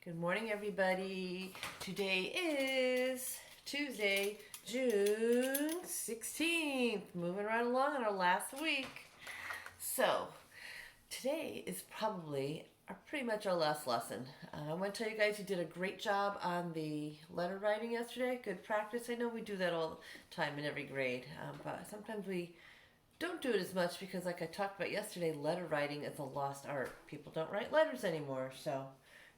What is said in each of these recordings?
Good morning, everybody. Today is Tuesday, June 16th. Moving right along in our last week. So, today is probably pretty much our last lesson. I want to tell you guys you did a great job on the letter writing yesterday. Good practice. I know we do that all the time in every grade, but sometimes we don't do it as much because, like I talked about yesterday, letter writing is a lost art. People don't write letters anymore, so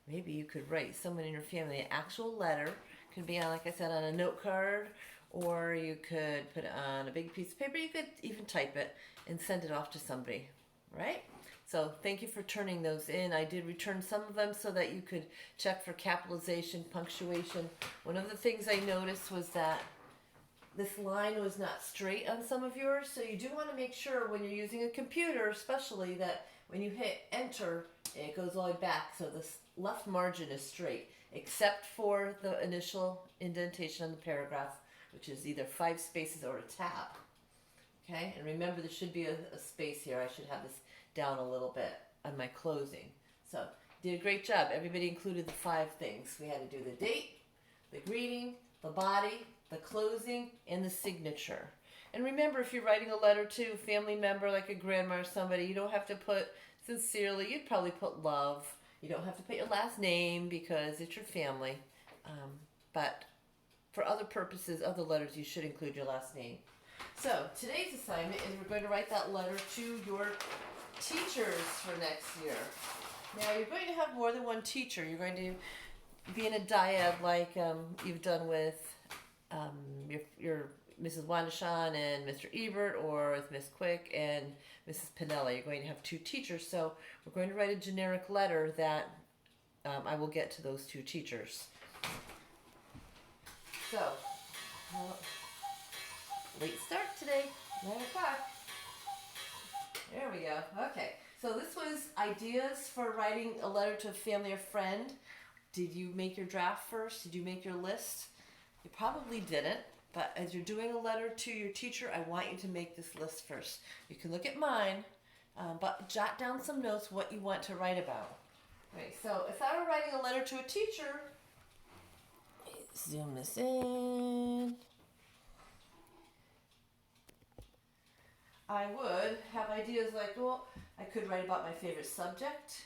maybe you could write someone in your family an actual letter. It could be on, like I said, on a note card, or you could put it on a big piece of paper. You could even type it and send it off to somebody, right? So thank you for turning those in. I did return some of them so that you could check for capitalization, punctuation. One of the things I noticed was that this line was not straight on some of yours, so you do want to make sure when you're using a computer, especially, that when you hit enter, it goes all the way back, so this left margin is straight, except for the initial indentation on the paragraph, which is either 5 spaces or a tab. Okay, and remember there should be a space here. I should have this down a little bit on my closing. So, did a great job. Everybody included the 5 things. We had to do the date, the greeting, the body, the closing, and the signature. And remember, if you're writing a letter to a family member, like a grandma or somebody, you don't have to put sincerely. You'd probably put love. You don't have to put your last name because it's your family. But for other purposes, other letters, you should include your last name. So today's assignment is we're going to write that letter to your teachers for next year. Now you're going to have more than one teacher. You're going to be in a dyad like you've done with your Mrs. Wandashan and Mr. Ebert, or with Miss Quick and Mrs. Pinella. You're going to have 2 teachers, so we're going to write a generic letter that I will get to those 2 teachers. So, late start today, 9 o'clock. There we go. Okay, so this was ideas for writing a letter to a family or friend. Did you make your draft first? Did you make your list? You probably didn't, but as you're doing a letter to your teacher, I want you to make this list first. You can look at mine, but jot down some notes what you want to write about. Right, so if I were writing a letter to a teacher, zoom this in, I would have ideas like, well, I could write about my favorite subject,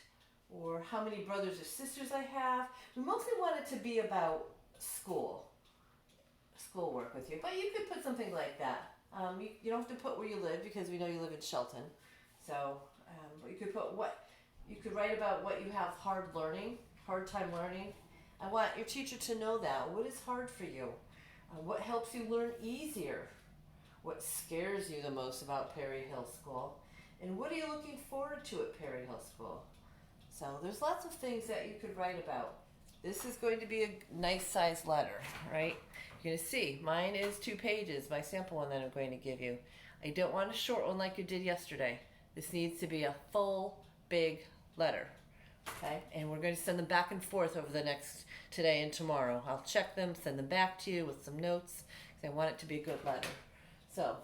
or how many brothers or sisters I have. We mostly want it to be about schoolwork with you, but you could put something like that. You don't have to put where you live because we know you live in Shelton. So, but you could write about what you have hard time learning. I want your teacher to know that. What is hard for you? What helps you learn easier? What scares you the most about Perry Hill School? And what are you looking forward to at Perry Hill School? So there's lots of things that you could write about. This is going to be a nice sized letter, right? You're going to see, mine is 2 pages, my sample one that I'm going to give you. I don't want a short one like you did yesterday. This needs to be a full, big letter, okay? And we're going to send them back and forth over the next today and tomorrow. I'll check them, send them back to you with some notes, because I want it to be a good letter. So,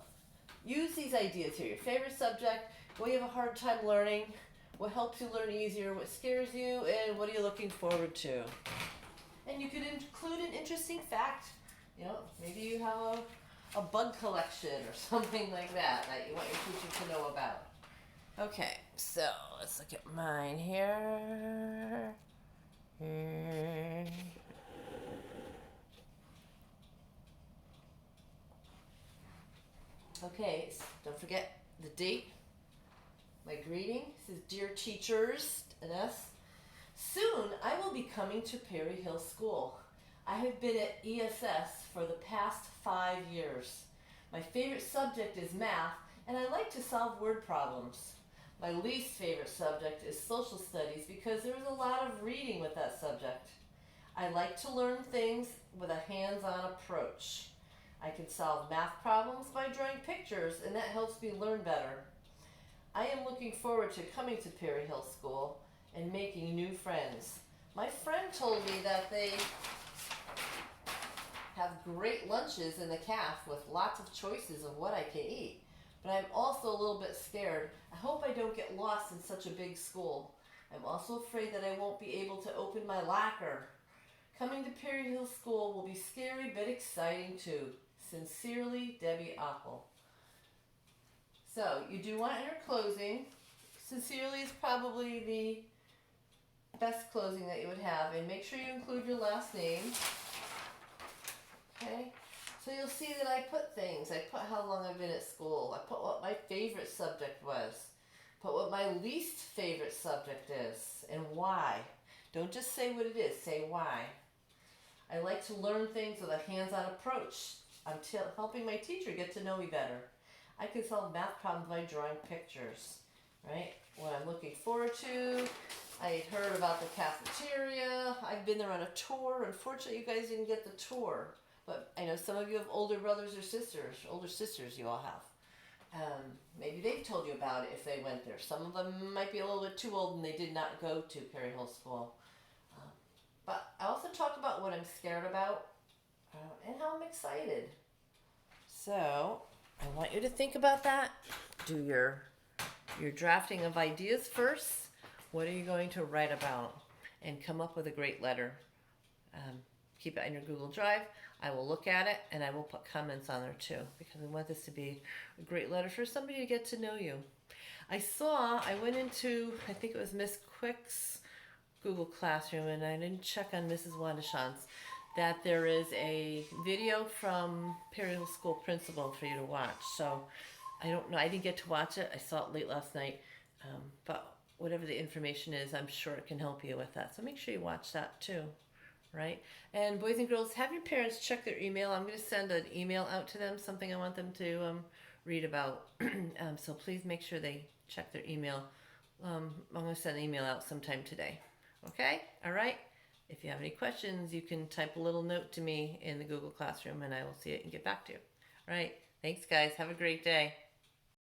use these ideas here. Your favorite subject, what you have a hard time learning, what helps you learn easier, what scares you, and what are you looking forward to. And you could include an interesting fact. You know, maybe you have a bug collection or something like that you want your teacher to know about. Okay, so let's look at mine here. Okay, so don't forget the date. My greeting says, "Dear teachers," an S. "Soon I will be coming to Perry Hill School. I have been at ESS for the past 5 years. My favorite subject is math, and I like to solve word problems. My least favorite subject is social studies because there is a lot of reading with that subject. I like to learn things with a hands-on approach. I can solve math problems by drawing pictures, and that helps me learn better. I am looking forward to coming to Perry Hill School and making new friends. My friend told me that they have great lunches in the calf with lots of choices of what I can eat. But I'm also a little bit scared. I hope I don't get lost in such a big school. I'm also afraid that I won't be able to open my locker. Coming to Perry Hill School will be scary but exciting too. Sincerely, Debbie Oppel. So you do want your closing. Sincerely is probably the best closing that you would have, and make sure you include your last name. Okay? So you'll see that I put things. I put how long I've been at school. I put what my favorite subject was. Put what my least favorite subject is and why. Don't just say what it is, say why. I like to learn things with a hands-on approach. I'm helping my teacher get to know me better. I can solve math problems by drawing pictures, right? What I'm looking forward to. I heard about the cafeteria. I've been there on a tour. Unfortunately, you guys didn't get the tour. But I know some of you have older brothers or sisters. Older sisters you all have. Maybe they've told you about it if they went there. Some of them might be a little bit too old and they did not go to Perry Hill School. But I also talked about what I'm scared about and how I'm excited. So I want you to think about that. Do your drafting of ideas first. What are you going to write about? And come up with a great letter. Keep it in your Google Drive. I will look at it and I will put comments on there too, because we want this to be a great letter for somebody to get to know you. I went into, I think it was Miss Quick's Google Classroom, and I didn't check on Mrs. Wandashan's, that there is a video from Perry Hill School principal for you to watch. So I don't know, I didn't get to watch it. I saw it late last night. But whatever the information is, I'm sure it can help you with that. So make sure you watch that too. Right? And boys and girls, have your parents check their email. I'm going to send an email out to them, something I want them to read about. So please make sure they check their email. I'm going to send an email out sometime today. Okay? All right? If you have any questions, you can type a little note to me in the Google Classroom and I will see it and get back to you. All right? Thanks, guys. Have a great day.